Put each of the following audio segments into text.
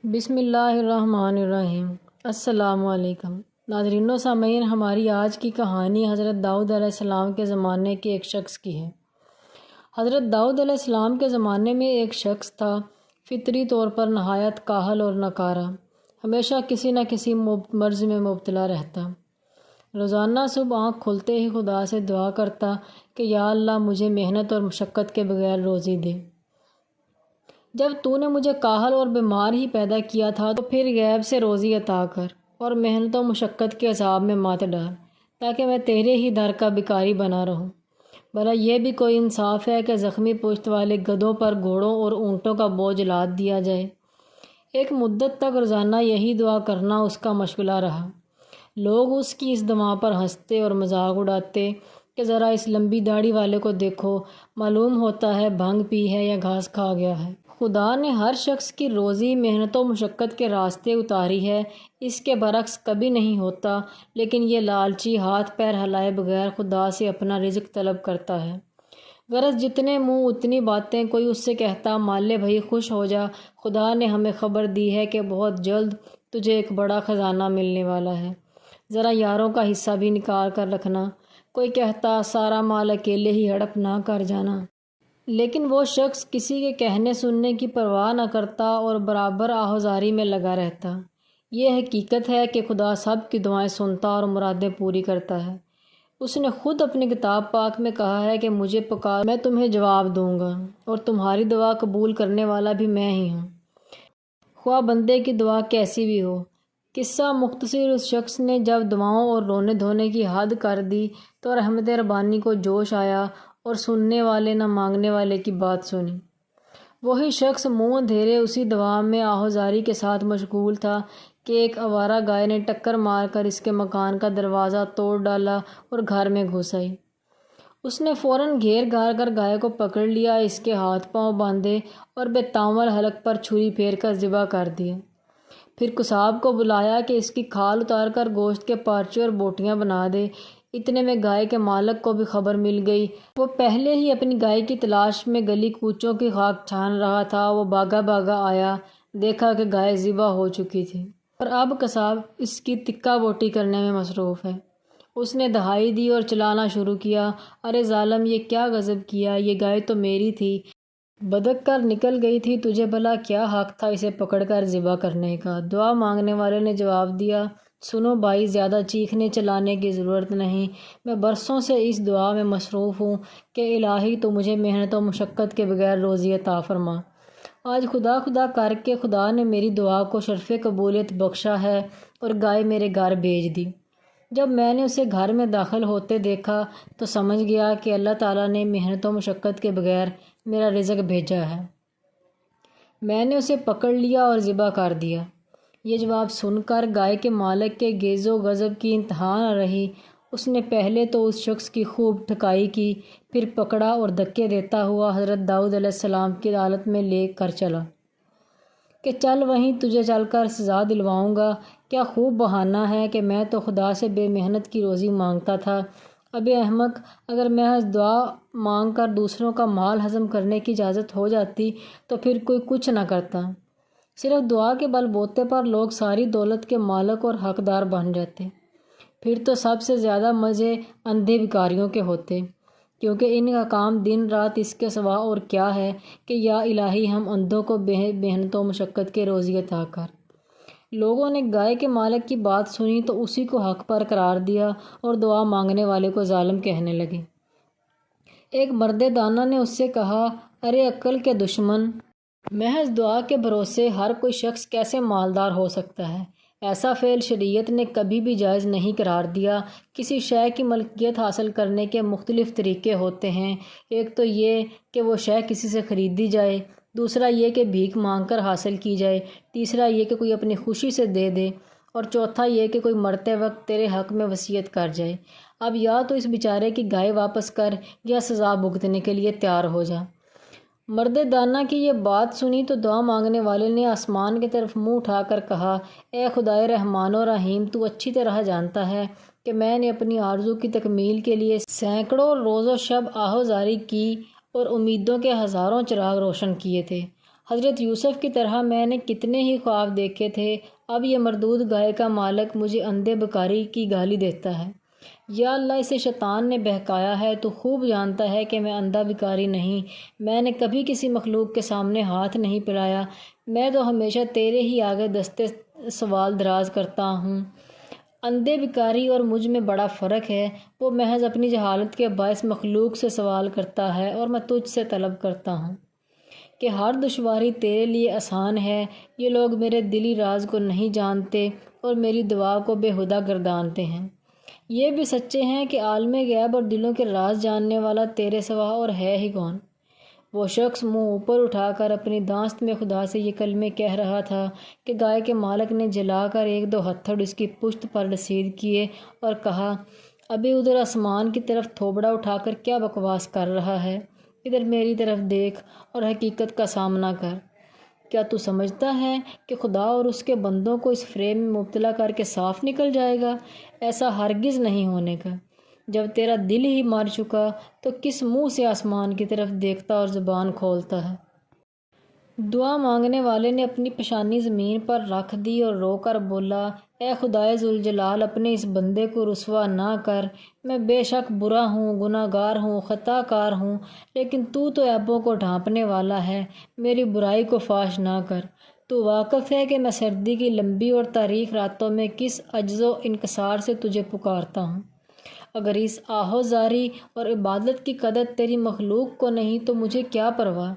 بسم اللہ الرحمن الرحیم۔ السلام علیکم ناظرین و سامعین، ہماری آج کی کہانی حضرت داؤد علیہ السلام کے زمانے کے ایک شخص کی ہے۔ حضرت داؤد علیہ السلام کے زمانے میں ایک شخص تھا، فطری طور پر نہایت کاہل اور ناکارہ، ہمیشہ کسی نہ کسی مرض میں مبتلا رہتا۔ روزانہ صبح آنکھ کھلتے ہی خدا سے دعا کرتا کہ یا اللہ مجھے محنت اور مشقت کے بغیر روزی دے۔ جب تو نے مجھے کاہل اور بیمار ہی پیدا کیا تھا تو پھر غیب سے روزی عطا کر اور محنت و مشقت کے عذاب میں مات ڈال، تاکہ میں تیرے ہی در کا بھکاری بنا رہوں۔ بھلا یہ بھی کوئی انصاف ہے کہ زخمی پشت والے گدھوں پر گھوڑوں اور اونٹوں کا بوجھ لاد دیا جائے؟ ایک مدت تک روزانہ یہی دعا کرنا اس کا مشغلہ رہا۔ لوگ اس کی اس دعا پر ہنستے اور مذاق اڑاتے کہ ذرا اس لمبی داڑھی والے کو دیکھو، معلوم ہوتا ہے بھنگ پی ہے یا گھاس کھا گیا ہے۔ خدا نے ہر شخص کی روزی محنت و مشقت کے راستے اتاری ہے، اس کے برعکس کبھی نہیں ہوتا، لیکن یہ لالچی ہاتھ پیر ہلائے بغیر خدا سے اپنا رزق طلب کرتا ہے۔ غرض جتنے منہ اتنی باتیں، کوئی اس سے کہتا مالے بھائی خوش ہو جا، خدا نے ہمیں خبر دی ہے کہ بہت جلد تجھے ایک بڑا خزانہ ملنے والا ہے، ذرا یاروں کا حصہ بھی نکال کر رکھنا۔ کوئی کہتا سارا مال اکیلے ہی ہڑپ نہ کر جانا۔ لیکن وہ شخص کسی کے کہنے سننے کی پرواہ نہ کرتا اور برابر آہوزاری میں لگا رہتا۔ یہ حقیقت ہے کہ خدا سب کی دعائیں سنتا اور مرادیں پوری کرتا ہے۔ اس نے خود اپنی کتاب پاک میں کہا ہے کہ مجھے پکار میں تمہیں جواب دوں گا، اور تمہاری دعا قبول کرنے والا بھی میں ہی ہوں، خواہ بندے کی دعا کیسی بھی ہو۔ قصہ مختصر، اس شخص نے جب دعاؤں اور رونے دھونے کی حد کر دی تو رحمت ربانی کو جوش آیا اور سننے والے نہ مانگنے والے کی بات سنی۔ وہی شخص منہ اندھیرے اسی دعا میں آہوزاری کے ساتھ مشغول تھا کہ ایک آوارہ گائے نے ٹکر مار کر اس کے مکان کا دروازہ توڑ ڈالا اور گھر میں گھس آئی۔ اس نے فوراً گھیر گھار کر گائے کو پکڑ لیا، اس کے ہاتھ پاؤں باندھے اور بے تاول حلق پر چھری پھیر کر ذبح کر دیا۔ پھر قصاب کو بلایا کہ اس کی کھال اتار کر گوشت کے پارچے اور بوٹیاں بنا دے۔ اتنے میں گائے کے مالک کو بھی خبر مل گئی۔ وہ پہلے ہی اپنی گائے کی تلاش میں گلی کوچوں کی خاک چھان رہا تھا۔ وہ بھاگا بھاگا آیا، دیکھا کہ گائے ذبح ہو چکی تھی اور اب قصاب اس کی تکہ بوٹی کرنے میں مصروف ہے۔ اس نے دہائی دی اور چلانا شروع کیا، ارے ظالم یہ کیا غضب کیا، یہ گائے تو میری تھی، بدک کر نکل گئی تھی، تجھے بھلا کیا حق تھا اسے پکڑ کر ذبح کرنے کا؟ دعا مانگنے والے نے جواب دیا، سنو بھائی، زیادہ چیخنے چلانے کی ضرورت نہیں، میں برسوں سے اس دعا میں مصروف ہوں کہ الہی تو مجھے محنت و مشقت کے بغیر روزی عطا فرما۔ آج خدا خدا کر کے خدا نے میری دعا کو شرف قبولیت بخشا ہے اور گائے میرے گھر بھیج دی۔ جب میں نے اسے گھر میں داخل ہوتے دیکھا تو سمجھ گیا کہ اللہ تعالیٰ نے محنت و مشقت کے بغیر میرا رزق بھیجا ہے۔ میں نے اسے پکڑ لیا اور ذبح کر دیا۔ یہ جواب سن کر گائے کے مالک کے غیظ و غضب کی انتہا نہ رہی۔ اس نے پہلے تو اس شخص کی خوب ٹھکائی کی، پھر پکڑا اور دھکے دیتا ہوا حضرت داؤد علیہ السلام کی عدالت میں لے کر چلا کہ چل وہیں تجھے چل کر سزا دلواؤں گا۔ کیا خوب بہانہ ہے کہ میں تو خدا سے بے محنت کی روزی مانگتا تھا۔ ابے احمق، اگر محض دعا مانگ کر دوسروں کا مال ہضم کرنے کی اجازت ہو جاتی تو پھر کوئی کچھ نہ کرتا۔ صرف دعا کے بل بوتے پر لوگ ساری دولت کے مالک اور حقدار بن جاتے، پھر تو سب سے زیادہ مزے اندھے بھکاریوں کے ہوتے، کیونکہ ان کا کام دن رات اس کے سوا اور کیا ہے کہ یا الہی ہم اندھوں کو محنت و مشقت کے روزی عطا کر۔ لوگوں نے گائے کے مالک کی بات سنی تو اسی کو حق پر قرار دیا اور دعا مانگنے والے کو ظالم کہنے لگے۔ ایک مرد دانا نے اس سے کہا، ارے عقل کے دشمن، محض دعا کے بھروسے ہر کوئی شخص کیسے مالدار ہو سکتا ہے؟ ایسا فعل شریعت نے کبھی بھی جائز نہیں قرار دیا۔ کسی شے کی ملکیت حاصل کرنے کے مختلف طریقے ہوتے ہیں۔ ایک تو یہ کہ وہ شے کسی سے خریدی جائے، دوسرا یہ کہ بھیک مانگ کر حاصل کی جائے، تیسرا یہ کہ کوئی اپنی خوشی سے دے دے، اور چوتھا یہ کہ کوئی مرتے وقت تیرے حق میں وصیت کر جائے۔ اب یا تو اس بیچارے کی گائے واپس کر یا سزا بھگتنے کے لیے تیار ہو جا۔ مرد دانا کی یہ بات سنی تو دعا مانگنے والے نے آسمان کی طرف منہ اٹھا کر کہا، اے خدائے رحمان و رحیم، تو اچھی طرح جانتا ہے کہ میں نے اپنی آرزو کی تکمیل کے لیے سینکڑوں روز و شب آہوزاری کی اور امیدوں کے ہزاروں چراغ روشن کیے تھے۔ حضرت یوسف کی طرح میں نے کتنے ہی خواب دیکھے تھے، اب یہ مردود گائے کا مالک مجھے اندھے بکاری کی گالی دیتا ہے۔ یا اللہ، اسے شیطان نے بہکایا ہے، تو خوب جانتا ہے کہ میں اندھا بکاری نہیں، میں نے کبھی کسی مخلوق کے سامنے ہاتھ نہیں پھیلایا، میں تو ہمیشہ تیرے ہی آگے دستے سوال دراز کرتا ہوں۔ اندھے بکاری اور مجھ میں بڑا فرق ہے، وہ محض اپنی جہالت کے باعث مخلوق سے سوال کرتا ہے اور میں تجھ سے طلب کرتا ہوں کہ ہر دشواری تیرے لیے آسان ہے۔ یہ لوگ میرے دلی راز کو نہیں جانتے اور میری دعا کو بےہودہ گردانتے ہیں۔ یہ بھی سچے ہیں کہ عالم غیب اور دلوں کے راز جاننے والا تیرے سوا اور ہے ہی کون۔ وہ شخص منہ اوپر اٹھا کر اپنی داست میں خدا سے یہ کلمے کہہ رہا تھا کہ گائے کے مالک نے جلا کر ایک دو ہتھڑ اس کی پشت پر رسید کیے اور کہا، ابھی ادھر آسمان کی طرف تھوبڑا اٹھا کر کیا بکواس کر رہا ہے؟ ادھر میری طرف دیکھ اور حقیقت کا سامنا کر۔ کیا تو سمجھتا ہے کہ خدا اور اس کے بندوں کو اس فریب میں مبتلا کر کے صاف نکل جائے گا؟ ایسا ہرگز نہیں ہونے کا۔ جب تیرا دل ہی مر چکا تو کس منہ سے آسمان کی طرف دیکھتا اور زبان کھولتا ہے؟ دعا مانگنے والے نے اپنی پیشانی زمین پر رکھ دی اور رو کر بولا، اے خدائے ذوالجلال، اپنے اس بندے کو رسوا نہ کر، میں بے شک برا ہوں، گناہ گار ہوں، خطا کار ہوں، لیکن تو عیبوں کو ڈھانپنے والا ہے، میری برائی کو فاش نہ کر۔ تو واقف ہے کہ میں سردی کی لمبی اور تاریک راتوں میں کس عجز و انکسار سے تجھے پکارتا ہوں۔ اگر اس آہوزاری اور عبادت کی قدر تیری مخلوق کو نہیں تو مجھے کیا پرواہ،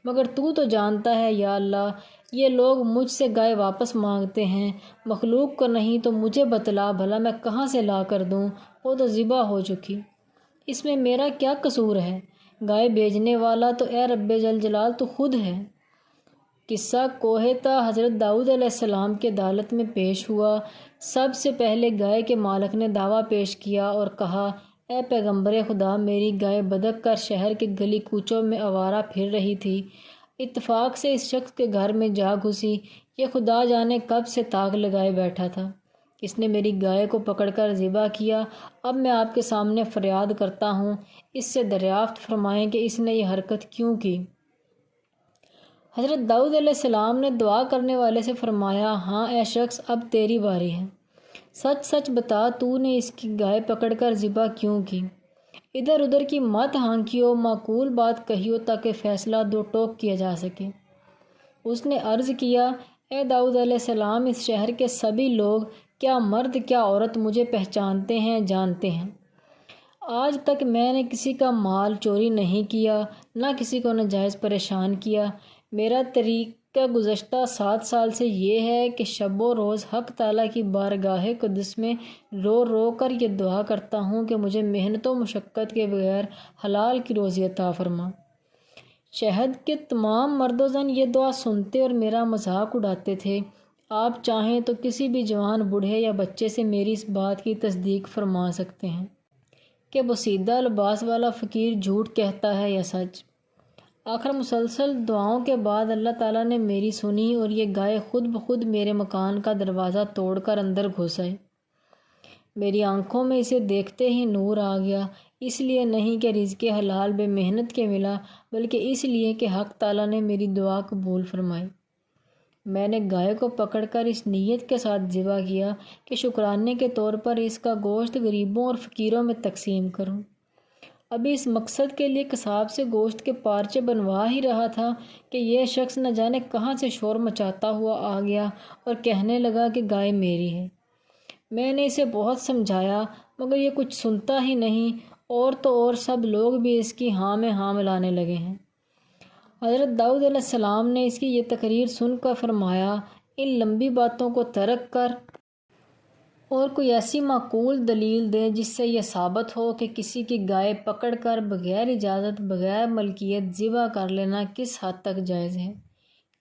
مگر تو جانتا ہے یا اللہ، یہ لوگ مجھ سے گائے واپس مانگتے ہیں، مخلوق کو نہیں تو مجھے بتلا بھلا میں کہاں سے لا کر دوں، وہ تو ذبح ہو چکی، اس میں میرا کیا قصور ہے؟ گائے بھیجنے والا تو اے رب ذوالجلال تو خود ہے۔ قصہ کوہ طا حضرت داؤد علیہ السلام کی عدالت میں پیش ہوا۔ سب سے پہلے گائے کے مالک نے دعویٰ پیش کیا اور کہا، اے پیغمبر خدا، میری گائے بدک کر شہر کے گلی کوچوں میں آوارہ پھر رہی تھی، اتفاق سے اس شخص کے گھر میں جا گھسی، یہ خدا جانے کب سے تاک لگائے بیٹھا تھا، اس نے میری گائے کو پکڑ کر ذبح کیا۔ اب میں آپ کے سامنے فریاد کرتا ہوں، اس سے دریافت فرمائیں کہ اس نے یہ حرکت کیوں کی۔ حضرت داؤد علیہ السلام نے دعا کرنے والے سے فرمایا، ہاں اے شخص، اب تیری باری ہے، سچ سچ بتا، تو نے اس کی گائے پکڑ کر ذبح کیوں کی؟ ادھر ادھر کی مت ہانکیو، معقول بات کہیو تاکہ فیصلہ دو ٹوک کیا جا سکے۔ اس نے عرض کیا، اے داؤد علیہ السلام، اس شہر کے سبھی لوگ، کیا مرد کیا عورت، مجھے پہچانتے ہیں، جانتے ہیں۔ آج تک میں نے کسی کا مال چوری نہیں کیا، نہ کسی کو ناجائز پریشان کیا۔ میرا طریقہ گزشتہ 7 سال سے یہ ہے کہ شب و روز حق تعالیٰ کی بارگاہ قدس میں رو رو کر یہ دعا کرتا ہوں کہ مجھے محنت و مشقت کے بغیر حلال کی روزی عطا فرما۔ شہد کے تمام مرد و زن یہ دعا سنتے اور میرا مذاق اڑاتے تھے۔ آپ چاہیں تو کسی بھی جوان، بوڑھے یا بچے سے میری اس بات کی تصدیق فرما سکتے ہیں کہ بوسیدہ لباس والا فقیر جھوٹ کہتا ہے یا سچ۔ آخر مسلسل دعاؤں کے بعد اللہ تعالیٰ نے میری سنی اور یہ گائے خود بخود میرے مکان کا دروازہ توڑ کر اندر گھس آئی۔ میری آنکھوں میں اسے دیکھتے ہی نور آ گیا، اس لیے نہیں کہ رزق حلال بے محنت کے ملا، بلکہ اس لیے کہ حق تعالیٰ نے میری دعا قبول فرمائی۔ میں نے گائے کو پکڑ کر اس نیت کے ساتھ ذبح کیا کہ شکرانے کے طور پر اس کا گوشت غریبوں اور فقیروں میں تقسیم کروں۔ ابھی اس مقصد کے لیے قصاب سے گوشت کے پارچے بنوا ہی رہا تھا کہ یہ شخص نہ جانے کہاں سے شور مچاتا ہوا آ گیا اور کہنے لگا کہ گائے میری ہے۔ میں نے اسے بہت سمجھایا مگر یہ کچھ سنتا ہی نہیں، اور تو اور سب لوگ بھی اس کی ہاں میں ہاں ملانے لگے ہیں۔ حضرت داؤد علیہ السلام نے اس کی یہ تقریر سن کر فرمایا، ان لمبی باتوں کو ترک کر اور کوئی ایسی معقول دلیل دے جس سے یہ ثابت ہو کہ کسی کی گائے پکڑ کر بغیر اجازت، بغیر ملکیت ذبح کر لینا کس حد تک جائز ہے۔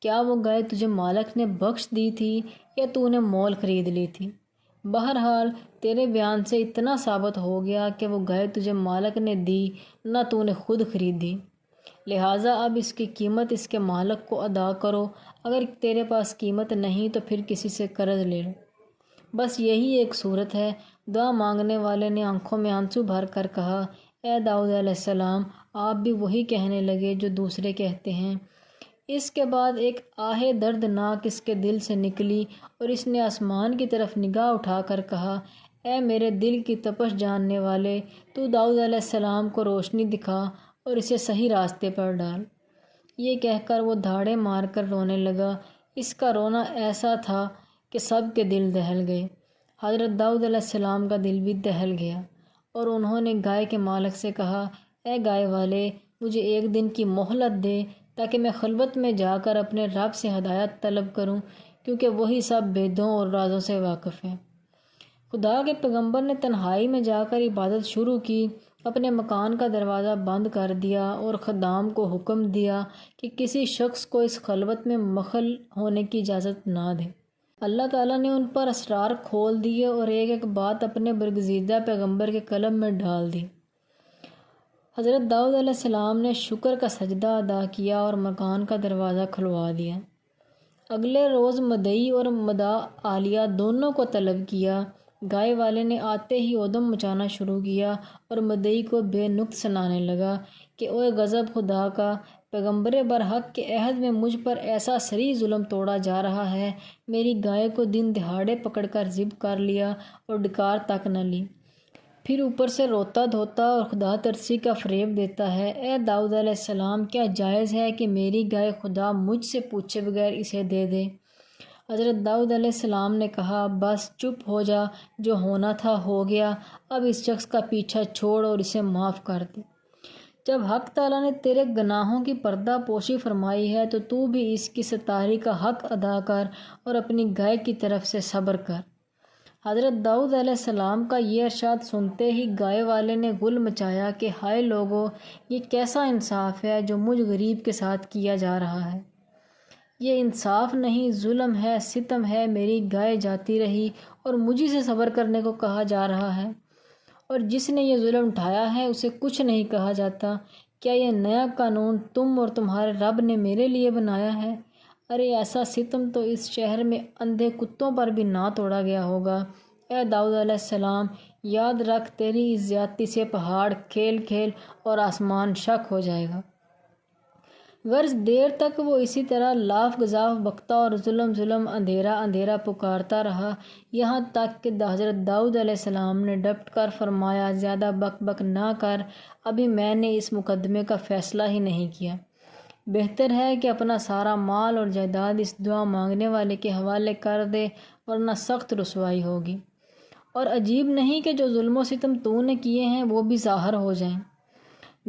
کیا وہ گائے تجھے مالک نے بخش دی تھی یا تو نے مول خرید لی تھی؟ بہرحال تیرے بیان سے اتنا ثابت ہو گیا کہ وہ گائے تجھے مالک نے دی، نہ تو نے خود خریدی، لہٰذا اب اس کی قیمت اس کے مالک کو ادا کرو، اگر تیرے پاس قیمت نہیں تو پھر کسی سے قرض لے لو، بس یہی ایک صورت ہے۔ دعا مانگنے والے نے آنکھوں میں آنسو بھر کر کہا، اے داؤد علیہ السلام، آپ بھی وہی کہنے لگے جو دوسرے کہتے ہیں، اس کے بعد ایک آہ دردناک اس کے دل سے نکلی اور اس نے آسمان کی طرف نگاہ اٹھا کر کہا، اے میرے دل کی تپش جاننے والے، تو داؤد علیہ السلام کو روشنی دکھا اور اسے صحیح راستے پر ڈال۔ یہ کہہ کر وہ دھاڑے مار کر رونے لگا۔ اس کا رونا ایسا تھا کہ سب کے دل دہل گئے۔ حضرت داؤد علیہ السلام کا دل بھی دہل گیا اور انہوں نے گائے کے مالک سے کہا، اے گائے والے، مجھے ایک دن کی مہلت دے تاکہ میں خلوت میں جا کر اپنے رب سے ہدایت طلب کروں، کیونکہ وہی سب بھیدوں اور رازوں سے واقف ہے۔ خدا کے پیغمبر نے تنہائی میں جا کر عبادت شروع کی، اپنے مکان کا دروازہ بند کر دیا اور خدام کو حکم دیا کہ کسی شخص کو اس خلوت میں مخل ہونے کی اجازت نہ دے۔ اللہ تعالیٰ نے ان پر اسرار کھول دیے اور ایک ایک بات اپنے برگزیدہ پیغمبر کے قلب میں ڈال دی۔ حضرت داؤد علیہ السلام نے شکر کا سجدہ ادا کیا اور مکان کا دروازہ کھلوا دیا۔ اگلے روز مدعی اور مدعا عالیہ دونوں کو طلب کیا۔ گائے والے نے آتے ہی ادم مچانا شروع کیا اور مدعی کو بے نقص سنانے لگا کہ اوے غضب خدا کا، پیغمبر برحق کے عہد میں مجھ پر ایسا صریح ظلم توڑا جا رہا ہے، میری گائے کو دن دہاڑے پکڑ کر ذبح کر لیا اور ڈکار تک نہ لی، پھر اوپر سے روتا دھوتا اور خدا ترسی کا فریب دیتا ہے۔ اے داؤد علیہ السلام، کیا جائز ہے کہ میری گائے خدا مجھ سے پوچھے بغیر اسے دے دے؟ حضرت داؤد علیہ السلام نے کہا، بس چپ ہو جا، جو ہونا تھا ہو گیا، اب اس شخص کا پیچھا چھوڑ اور اسے معاف کر دے۔ جب حق تعالیٰ نے تیرے گناہوں کی پردہ پوشی فرمائی ہے تو بھی اس کی ستاری کا حق ادا کر اور اپنی گائے کی طرف سے صبر کر۔ حضرت داؤد علیہ السلام کا یہ ارشاد سنتے ہی گائے والے نے غل مچایا کہ ہائے لوگو، یہ کیسا انصاف ہے جو مجھ غریب کے ساتھ کیا جا رہا ہے؟ یہ انصاف نہیں، ظلم ہے، ستم ہے، میری گائے جاتی رہی اور مجھے سے صبر کرنے کو کہا جا رہا ہے، اور جس نے یہ ظلم اٹھایا ہے اسے کچھ نہیں کہا جاتا۔ کیا یہ نیا قانون تم اور تمہارے رب نے میرے لیے بنایا ہے؟ ارے ایسا ستم تو اس شہر میں اندھے کتوں پر بھی نہ توڑا گیا ہوگا۔ اے داؤد علیہ السلام، یاد رکھ، تیری اس زیادتی سے پہاڑ کھیل کھیل اور آسمان شک ہو جائے گا۔ غرض دیر تک وہ اسی طرح لاف گزاف بکتا اور ظلم اندھیرا اندھیرا پکارتا رہا، یہاں تک کہ حضرت داؤد علیہ السلام نے ڈٹ کر فرمایا، زیادہ بک بک نہ کر، ابھی میں نے اس مقدمے کا فیصلہ ہی نہیں کیا۔ بہتر ہے کہ اپنا سارا مال اور جائیداد اس دعا مانگنے والے کے حوالے کر دے، ورنہ سخت رسوائی ہوگی، اور عجیب نہیں کہ جو ظلم و ستم تو نے کیے ہیں وہ بھی ظاہر ہو جائیں۔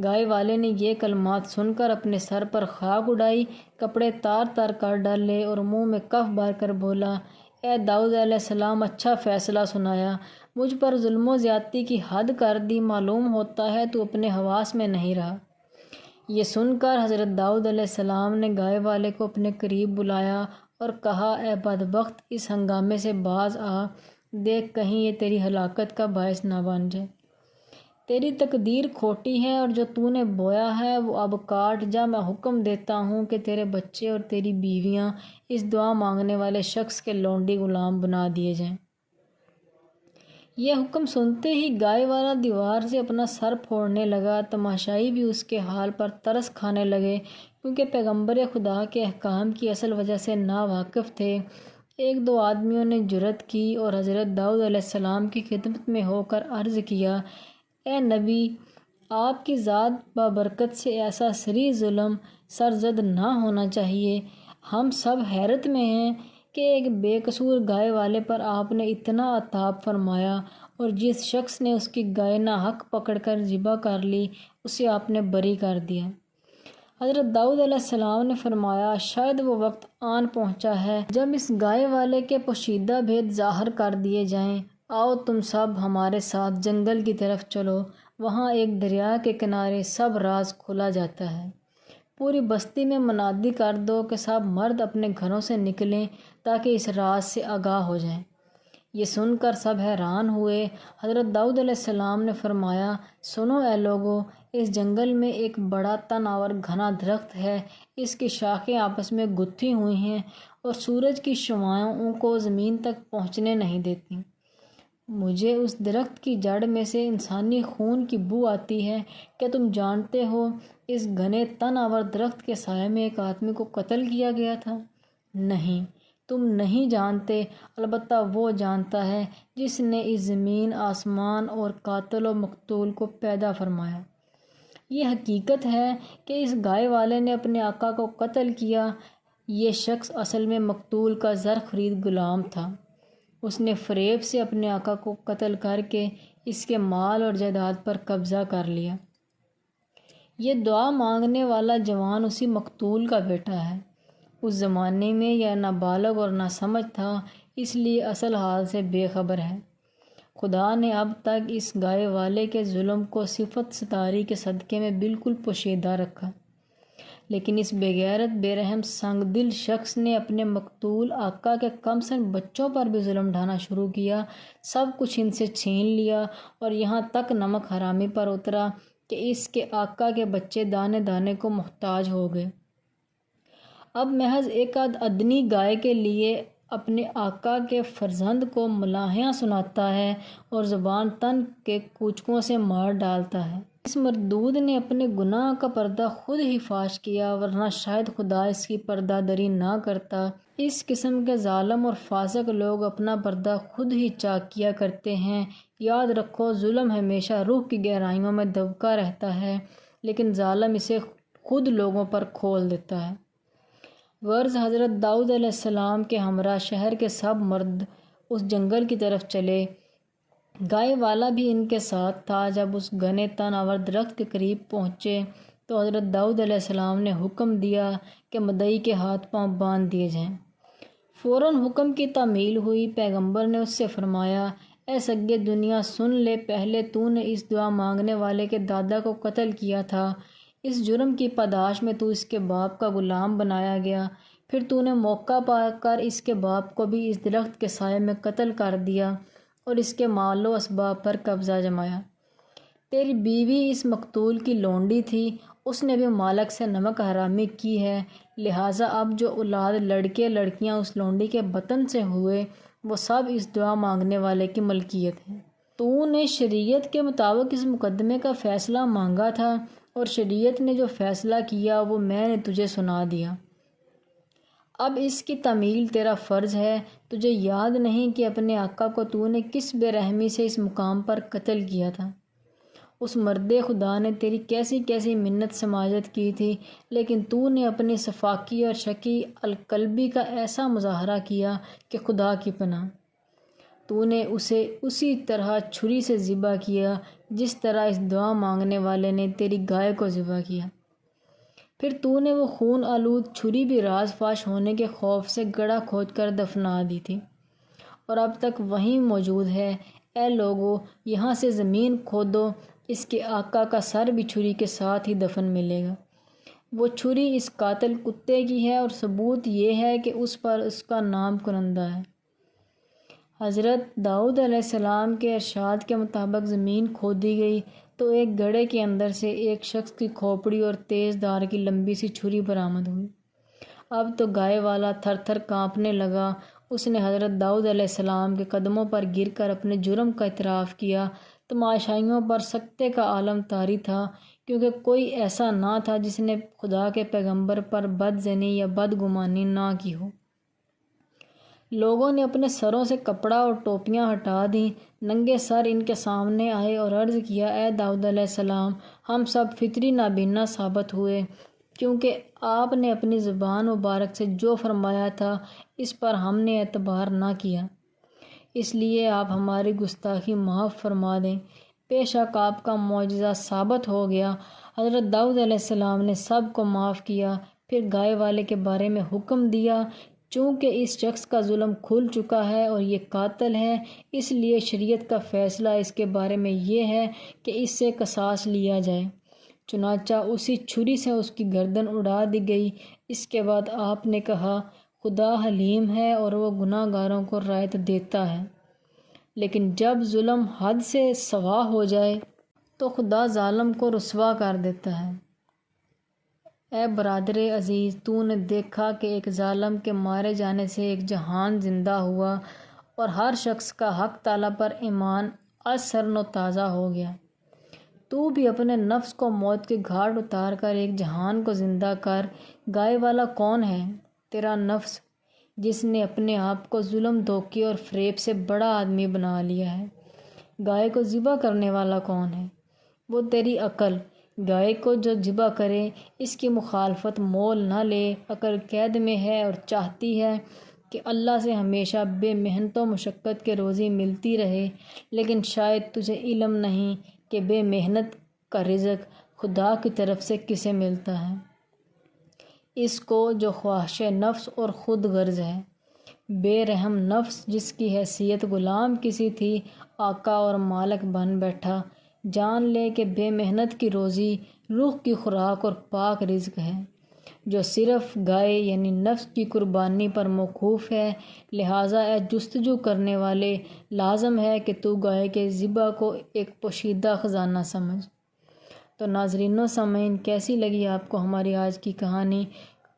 گائے والے نے یہ کلمات سن کر اپنے سر پر خاک اڑائی، کپڑے تار تار کر ڈالے اور منہ میں کف بھر کر بولا، اے داؤد علیہ السلام، اچھا فیصلہ سنایا، مجھ پر ظلم و زیادتی کی حد کر دی، معلوم ہوتا ہے تو اپنے حواس میں نہیں رہا۔ یہ سن کر حضرت داؤد علیہ السلام نے گائے والے کو اپنے قریب بلایا اور کہا، اے بدبخت، اس ہنگامے سے باز آ، دیکھ کہیں یہ تیری ہلاکت کا باعث نہ بن جائے۔ تیری تقدیر کھوٹی ہے اور جو تو نے بویا ہے وہ اب کاٹ جا۔ میں حکم دیتا ہوں کہ تیرے بچے اور تیری بیویاں اس دعا مانگنے والے شخص کے لونڈی غلام بنا دیے جائیں۔ یہ حکم سنتے ہی گائے والا دیوار سے اپنا سر پھوڑنے لگا۔ تماشائی بھی اس کے حال پر ترس کھانے لگے، کیونکہ پیغمبر خدا کے احکام کی اصل وجہ سے ناواقف تھے۔ ایک دو آدمیوں نے جرأت کی اور حضرت داؤد علیہ السلام کی خدمت میں ہو کر عرض کیا، اے نبی، آپ کی ذات بابرکت سے ایسا صریح ظلم سرزد نہ ہونا چاہیے۔ ہم سب حیرت میں ہیں کہ ایک بے قصور گائے والے پر آپ نے اتنا عتاب فرمایا، اور جس شخص نے اس کی گائے ناحق پکڑ کر ذبح کر لی اسے آپ نے بری کر دیا۔ حضرت داؤد علیہ السلام نے فرمایا، شاید وہ وقت آن پہنچا ہے جب اس گائے والے کے پوشیدہ بھید ظاہر کر دیے جائیں۔ آؤ تم سب ہمارے ساتھ جنگل کی طرف چلو، وہاں ایک دریا کے کنارے سب راز کھلا جاتا ہے۔ پوری بستی میں منادی کر دو کہ سب مرد اپنے گھروں سے نکلیں تاکہ اس راز سے آگاہ ہو جائیں۔ یہ سن کر سب حیران ہوئے۔ حضرت داؤد علیہ السلام نے فرمایا، سنو اے لوگو، اس جنگل میں ایک بڑا تناور گھنا درخت ہے، اس کی شاخیں آپس میں گتھی ہوئی ہیں اور سورج کی شعاعوں کو زمین تک پہنچنے نہیں دیتی۔ مجھے اس درخت کی جڑ میں سے انسانی خون کی بو آتی ہے۔ کیا تم جانتے ہو اس گھنے تن آور درخت کے سائے میں ایک آدمی کو قتل کیا گیا تھا؟ نہیں، تم نہیں جانتے، البتہ وہ جانتا ہے جس نے اس زمین، آسمان اور قاتل و مقتول کو پیدا فرمایا۔ یہ حقیقت ہے کہ اس گائے والے نے اپنے آقا کو قتل کیا۔ یہ شخص اصل میں مقتول کا زر خرید غلام تھا۔ اس نے فریب سے اپنے آقا کو قتل کر کے اس کے مال اور جائیداد پر قبضہ کر لیا۔ یہ دعا مانگنے والا جوان اسی مقتول کا بیٹا ہے۔ اس زمانے میں یہ نابالغ اور ناسمجھ تھا، اس لیے اصل حال سے بے خبر ہے۔ خدا نے اب تک اس گائے والے کے ظلم کو صفت ستاری کے صدقے میں بالکل پوشیدہ رکھا، لیکن اس بے غیرت، بے رحم، سنگ دل شخص نے اپنے مقتول آقا کے کم سن بچوں پر بھی ظلم ڈھانا شروع کیا، سب کچھ ان سے چھین لیا، اور یہاں تک نمک حرامی پر اترا کہ اس کے آقا کے بچے دانے دانے کو محتاج ہو گئے۔ اب محض ایک ادنی گائے کے لیے اپنے آقا کے فرزند کو ملاحیاں سناتا ہے اور زبان تن کے کوچکوں سے مار ڈالتا ہے۔ اس مردود نے اپنے گناہ کا پردہ خود ہی فاش کیا، ورنہ شاید خدا اس کی پردہ دری نہ کرتا۔ اس قسم کے ظالم اور فاسق لوگ اپنا پردہ خود ہی چاک کیا کرتے ہیں۔ یاد رکھو، ظلم ہمیشہ روح کی گہرائیوں میں دبکا رہتا ہے، لیکن ظالم اسے خود لوگوں پر کھول دیتا ہے۔ غرض حضرت داؤد علیہ السلام کے ہمراہ شہر کے سب مرد اس جنگل کی طرف چلے۔ گائے والا بھی ان کے ساتھ تھا۔ جب اس گھنے تن آور درخت کے قریب پہنچے تو حضرت داؤد علیہ السلام نے حکم دیا کہ مدعی کے ہاتھ پاؤں باندھ دیے جائیں۔ فوراً حکم کی تعمیل ہوئی۔ پیغمبر نے اس سے فرمایا، اے سگے دنیا سن لے، پہلے تو نے اس دعا مانگنے والے کے دادا کو قتل کیا تھا۔ اس جرم کی پاداش میں تو اس کے باپ کا غلام بنایا گیا، پھر تو نے موقع پا کر اس کے باپ کو بھی اس درخت کے سائے میں قتل کر دیا اور اس کے مال و اسباب پر قبضہ جمایا۔ تیری بیوی اس مقتول کی لونڈی تھی، اس نے بھی مالک سے نمک حرامی کی ہے، لہٰذا اب جو اولاد لڑکے لڑکیاں اس لونڈی کے بطن سے ہوئے وہ سب اس دعا مانگنے والے کی ملکیت ہے۔ تو نے شریعت کے مطابق اس مقدمے کا فیصلہ مانگا تھا، اور شریعت نے جو فیصلہ کیا وہ میں نے تجھے سنا دیا۔ اب اس کی تعمیل تیرا فرض ہے۔ تجھے یاد نہیں کہ اپنے آقا کو تو نے کس بے رحمی سے اس مقام پر قتل کیا تھا؟ اس مرد خدا نے تیری کیسی کیسی منت سماجت کی تھی، لیکن تو نے اپنی سفاکی اور شکی القلبی کا ایسا مظاہرہ کیا کہ خدا کی پناہ، تو نے اسے اسی طرح چھری سے ذبح کیا جس طرح اس دعا مانگنے والے نے تیری گائے کو ذبح کیا۔ پھر تو نے وہ خون آلود چھری بھی راز فاش ہونے کے خوف سے گڑھا کھود کر دفنا دی تھی، اور اب تک وہیں موجود ہے۔ اے لوگو، یہاں سے زمین کھودو، اس کے آقا کا سر بھی چھری کے ساتھ ہی دفن ملے گا۔ وہ چھری اس قاتل کتے کی ہے، اور ثبوت یہ ہے کہ اس پر اس کا نام کنندہ ہے۔ حضرت داؤد علیہ السلام کے ارشاد کے مطابق زمین کھودی گئی تو ایک گڑھے کے اندر سے ایک شخص کی کھوپڑی اور تیز دھار کی لمبی سی چھری برآمد ہوئی۔ اب تو گائے والا تھر تھر کانپنے لگا۔ اس نے حضرت داؤد علیہ السلام کے قدموں پر گر کر اپنے جرم کا اعتراف کیا۔ تماشائیوں پر سکتے کا عالم طاری تھا، کیونکہ کوئی ایسا نہ تھا جس نے خدا کے پیغمبر پر بد ظنی یا بدگمانی نہ کی ہو۔ لوگوں نے اپنے سروں سے کپڑا اور ٹوپیاں ہٹا دیں، ننگے سر ان کے سامنے آئے اور عرض کیا، اے داؤد علیہ السلام، ہم سب فطری نابینا ثابت ہوئے، کیونکہ آپ نے اپنی زبان مبارک سے جو فرمایا تھا اس پر ہم نے اعتبار نہ کیا، اس لیے آپ ہماری گستاخی معاف فرما دیں۔ بے شک آپ کا معجزہ ثابت ہو گیا۔ حضرت داؤد علیہ السلام نے سب کو معاف کیا، پھر گائے والے کے بارے میں حکم دیا، چونکہ اس شخص کا ظلم کھل چکا ہے اور یہ قاتل ہے، اس لیے شریعت کا فیصلہ اس کے بارے میں یہ ہے کہ اس سے قصاص لیا جائے۔ چنانچہ اسی چھری سے اس کی گردن اڑا دی گئی۔ اس کے بعد آپ نے کہا، خدا حلیم ہے اور وہ گناہ گاروں کو رعایت دیتا ہے، لیکن جب ظلم حد سے سوا ہو جائے تو خدا ظالم کو رسوا کر دیتا ہے۔ اے برادر عزیز، تو نے دیکھا کہ ایک ظالم کے مارے جانے سے ایک جہان زندہ ہوا، اور ہر شخص کا حق تعالیٰ پر ایمان آج سرن و تازہ ہو گیا۔ تو بھی اپنے نفس کو موت کے گھاٹ اتار کر ایک جہان کو زندہ کر۔ گائے والا کون ہے؟ تیرا نفس، جس نے اپنے آپ کو ظلم، دھوکے اور فریب سے بڑا آدمی بنا لیا ہے۔ گائے کو ذبح کرنے والا کون ہے؟ وہ تیری عقل۔ گائے کو جو ذبح کرے اس کی مخالفت مول نہ لے۔ عقل قید میں ہے اور چاہتی ہے کہ اللہ سے ہمیشہ بے محنت و مشقت کے روزی ملتی رہے، لیکن شاید تجھے علم نہیں کہ بے محنت کا رزق خدا کی طرف سے کسے ملتا ہے۔ اس کو جو خواہش نفس اور خود غرض ہے۔ بے رحم نفس جس کی حیثیت غلام کسی تھی، آقا اور مالک بن بیٹھا۔ جان لے کہ بے محنت کی روزی روح کی خوراک اور پاک رزق ہے، جو صرف گائے یعنی نفس کی قربانی پر موقوف ہے۔ لہٰذا اے جستجو کرنے والے، لازم ہے کہ تو گائے کے ذبح کو ایک پوشیدہ خزانہ سمجھ۔ تو ناظرین و سامعین، کیسی لگی آپ کو ہماری آج کی کہانی؟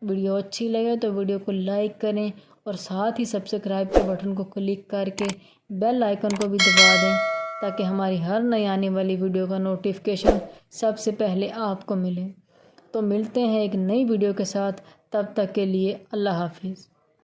ویڈیو اچھی لگے تو ویڈیو کو لائک کریں اور ساتھ ہی سبسکرائب کے بٹن کو کلک کر کے بیل آئیکن کو بھی دبا دیں تاکہ ہماری ہر نئی آنے والی ویڈیو کا نوٹیفیکیشن سب سے پہلے آپ کو ملے۔ تو ملتے ہیں ایک نئی ویڈیو کے ساتھ، تب تک کے لیے اللہ حافظ۔